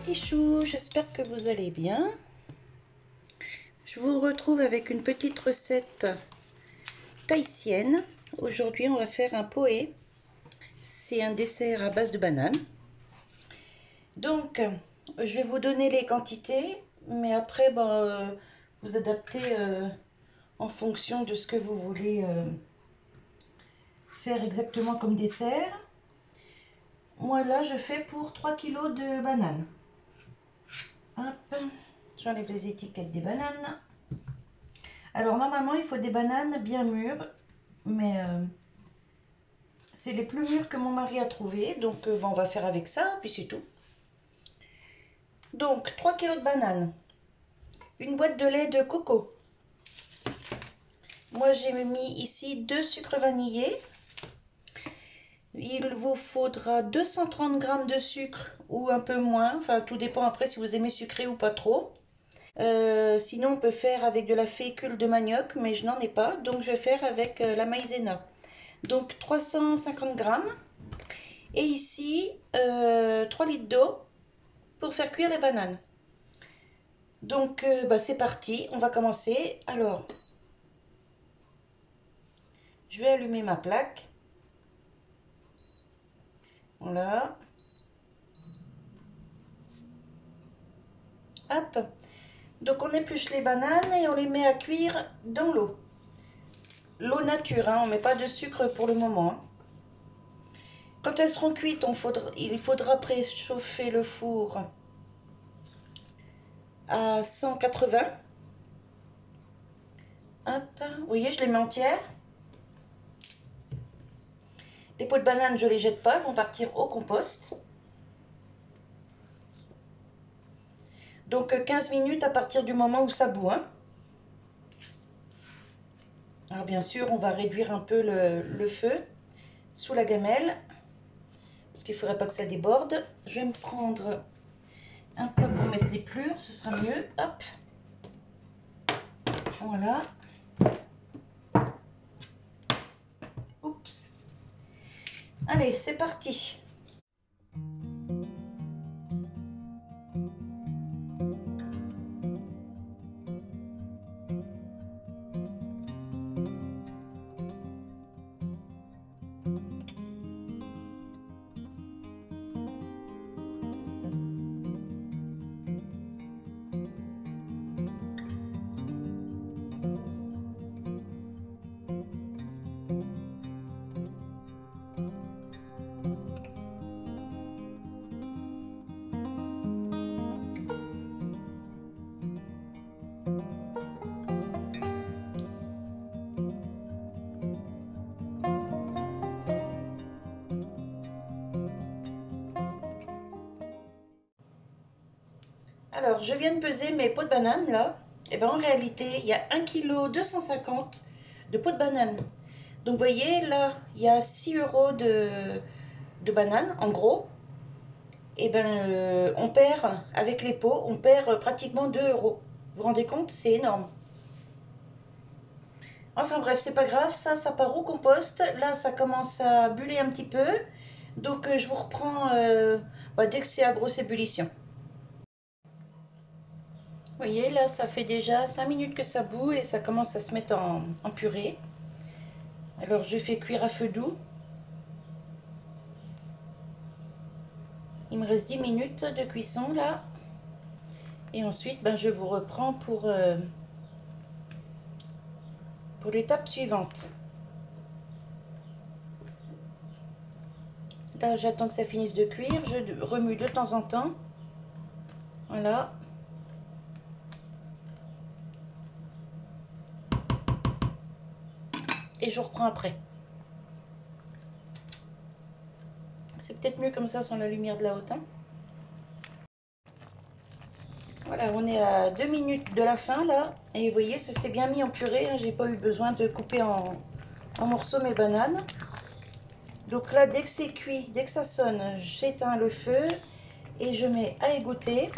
petits choux, j'espère que vous allez bien. Je vous retrouve avec une petite recette tahitienne. Aujourd'hui, on va faire un poé. C'est un dessert à base de banane. Donc, je vais vous donner les quantités, mais après, vous adaptez en fonction de ce que vous voulez faire exactement comme dessert. Moi, là, je fais pour 3 kg de bananes. Hop, j'enlève les étiquettes des bananes. Alors normalement il faut des bananes bien mûres, mais c'est les plus mûres que mon mari a trouvées, donc on va faire avec ça, puis c'est tout. Donc 3 kg de bananes, une boîte de lait de coco. Moi j'ai mis ici 2 sucres vanillés. Il vous faudra 230 g de sucre ou un peu moins, enfin tout dépend après si vous aimez sucré ou pas trop. Sinon on peut faire avec de la fécule de manioc, mais je n'en ai pas, donc je vais faire avec la maïzena. Donc 350 g. Et ici 3 litres d'eau pour faire cuire les bananes. Donc c'est parti, on va commencer. Alors, je vais allumer ma plaque. Voilà. Hop. Donc on épluche les bananes et on les met à cuire dans l'eau. L'eau nature, hein, on ne met pas de sucre pour le moment. Hein. Quand elles seront cuites, il faudra préchauffer le four à 180. Hop. Vous voyez, je les mets entières. Les peaux de banane, je ne les jette pas, elles vont partir au compost. Donc 15 minutes à partir du moment où ça bout. Hein. Alors bien sûr, on va réduire un peu le feu sous la gamelle, parce qu'il ne faudrait pas que ça déborde. Je vais me prendre un peu pour mettre les plures, ce sera mieux. Hop. Voilà. Oups. Allez, c'est parti. Alors, je viens de peser mes pots de banane là. Et bien en réalité, il y a 1,250 kg de pots de banane. Donc, vous voyez, là, il y a 6 € de banane, en gros. Et ben, on perd, avec les pots, on perd pratiquement 2 €. Vous vous rendez compte? C'est énorme. Enfin bref, c'est pas grave, ça part au compost. Là, ça commence à buller un petit peu. Donc, je vous reprends dès que c'est à grosse ébullition. Vous voyez, là, ça fait déjà 5 minutes que ça bout et ça commence à se mettre en purée. Alors, je fais cuire à feu doux. Il me reste 10 minutes de cuisson, là. Et ensuite, je vous reprends pour l'étape suivante. Là, j'attends que ça finisse de cuire. Je remue de temps en temps. Voilà. Et je reprends après. C'est peut-être mieux comme ça sans la lumière de la haute. Hein. Voilà, on est à 2 minutes de la fin là. Et vous voyez, ça s'est bien mis en purée. J'ai pas eu besoin de couper en morceaux mes bananes. Donc là, dès que c'est cuit, dès que ça sonne, j'éteins le feu et je mets à égoutter.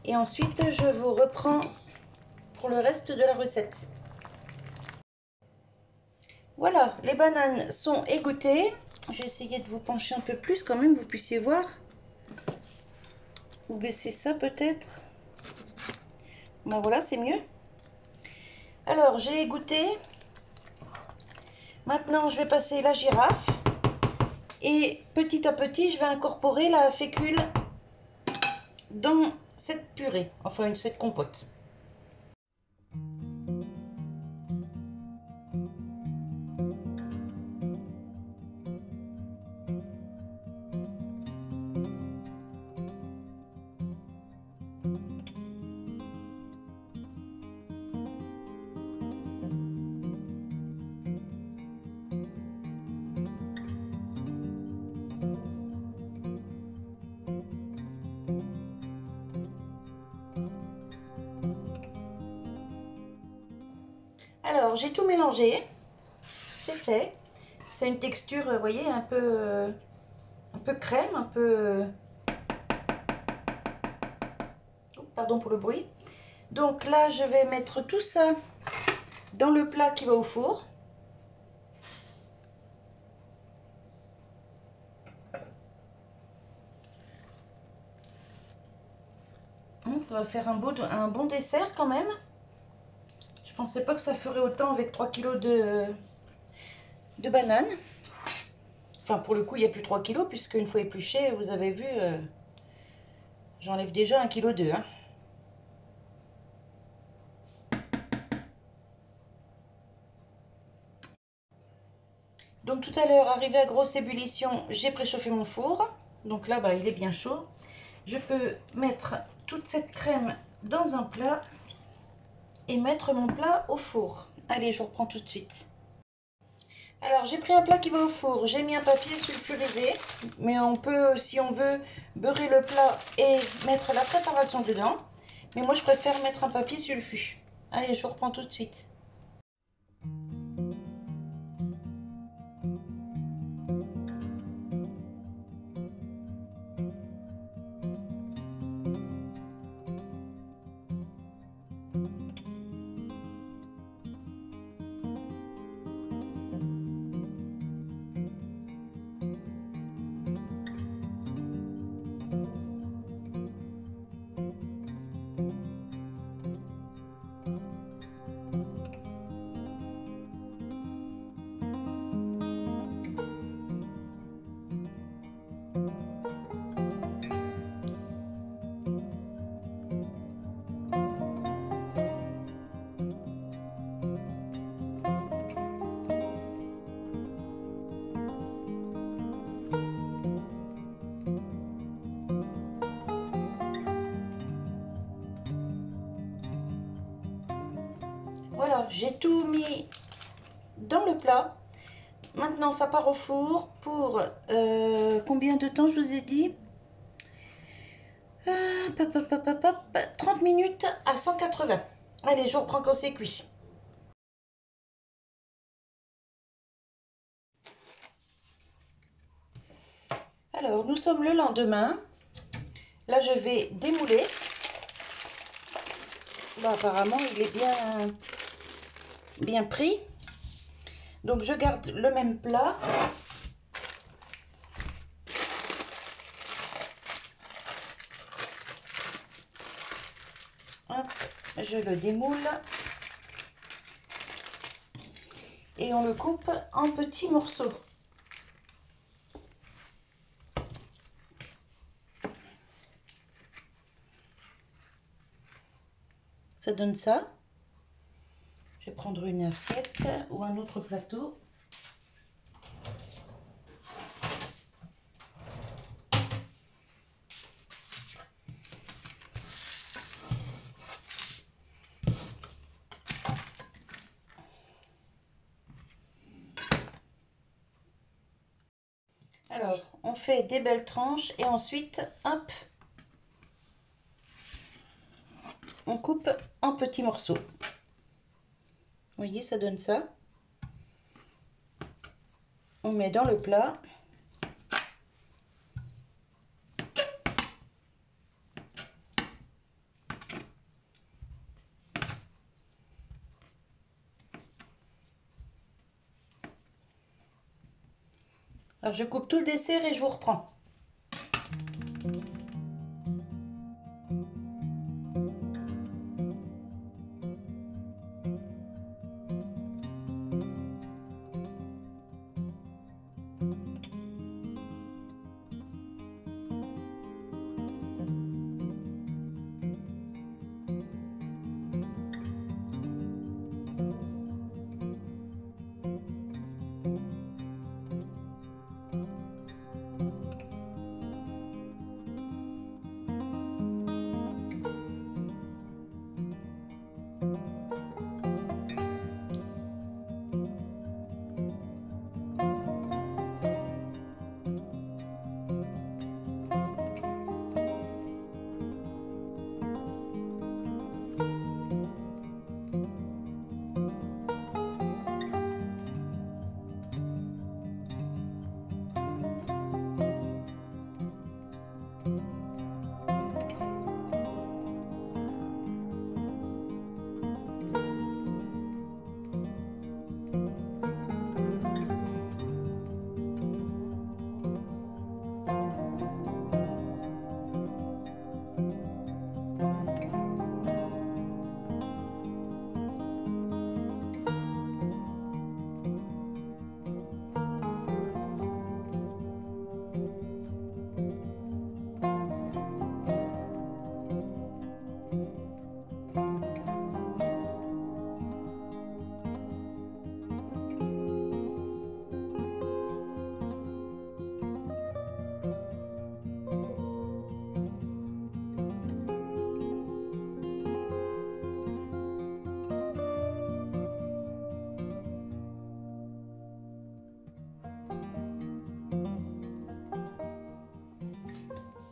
Et ensuite, je vous reprends pour le reste de la recette. Voilà, les bananes sont égouttées. Je vais essayer de vous pencher un peu plus quand même, vous puissiez voir. Ou baisser ça peut-être. Ben voilà, c'est mieux. Alors, j'ai goûté. Maintenant, je vais passer la girafe. Et petit à petit, je vais incorporer la fécule dans cette purée, enfin cette compote. Alors, j'ai tout mélangé, c'est fait. C'est une texture, vous voyez, un peu crème, un peu... Oh, pardon pour le bruit. Donc là, je vais mettre tout ça dans le plat qui va au four. Ça va faire un bon dessert quand même. Je pensais pas que ça ferait autant avec 3 kilos de bananes. Enfin, pour le coup, il n'y a plus 3 kilos, puisque une fois épluché, vous avez vu, j'enlève déjà 1,2 kg. Hein. Donc tout à l'heure, arrivé à grosse ébullition, j'ai préchauffé mon four. Donc là, bah, il est bien chaud. Je peux mettre toute cette crème dans un plat et mettre mon plat au four. Allez, je reprends tout de suite. Alors, j'ai pris un plat qui va au four. J'ai mis un papier sulfurisé, mais on peut, si on veut, beurrer le plat et mettre la préparation dedans. Mais moi, je préfère mettre un papier sulfu. Allez, je reprends tout de suite. Voilà, j'ai tout mis dans le plat. Maintenant, ça part au four pour combien de temps je vous ai dit 30 minutes à 180. Allez, je reprends quand c'est cuit. Alors, nous sommes le lendemain. Là, je vais démouler. Là, apparemment, il est bien pris. Donc, je garde le même plat. Hop, je le démoule. Et on le coupe en petits morceaux. Ça donne ça. Je vais prendre une assiette ou un autre plateau. Alors, on fait des belles tranches et ensuite, hop, on coupe en petits morceaux. Vous voyez, ça donne ça. On met dans le plat. Alors, je coupe tout le dessert et je vous reprends.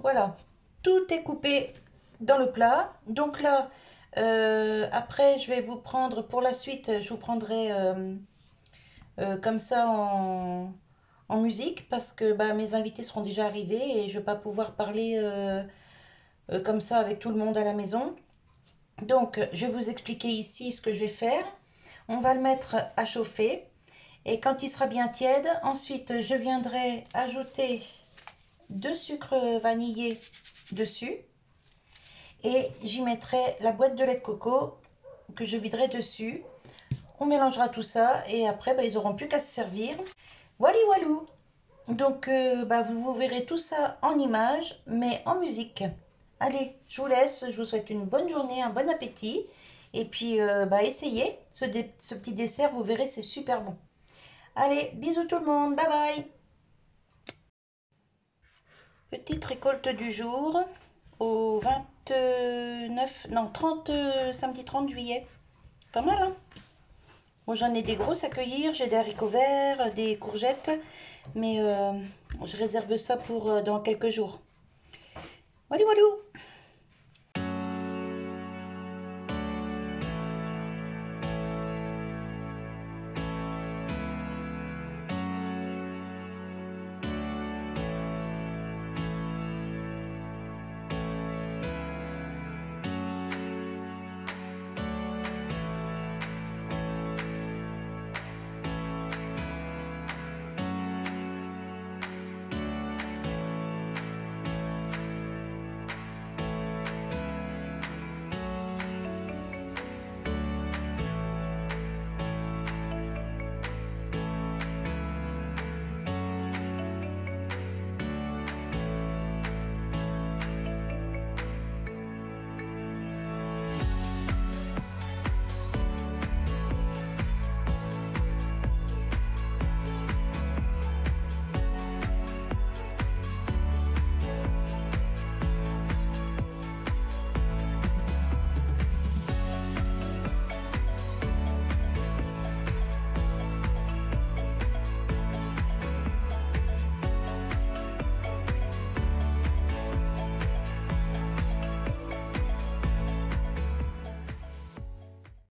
Voilà, tout est coupé dans le plat. Donc là, après, je vais vous prendre, pour la suite, je vous prendrai comme ça en musique parce que bah, mes invités seront déjà arrivés et je ne vais pas pouvoir parler comme ça avec tout le monde à la maison. Donc, je vais vous expliquer ici ce que je vais faire. On va le mettre à chauffer et quand il sera bien tiède, ensuite je viendrai ajouter de sucre vanillé dessus et j'y mettrai la boîte de lait de coco que je viderai dessus. On mélangera tout ça et après bah, ils n'auront plus qu'à se servir. Voilà, voilou. Donc bah, vous verrez tout ça en images mais en musique. Allez, je vous laisse, je vous souhaite une bonne journée, un bon appétit et puis bah, essayez ce petit dessert, vous verrez c'est super bon. Allez, bisous tout le monde, bye bye. Petite récolte du jour au 29, non 30, samedi 30 juillet. Pas mal, hein? Moi j'en ai des grosses à cueillir, j'ai des haricots verts, des courgettes, mais je réserve ça pour dans quelques jours. Walou walou!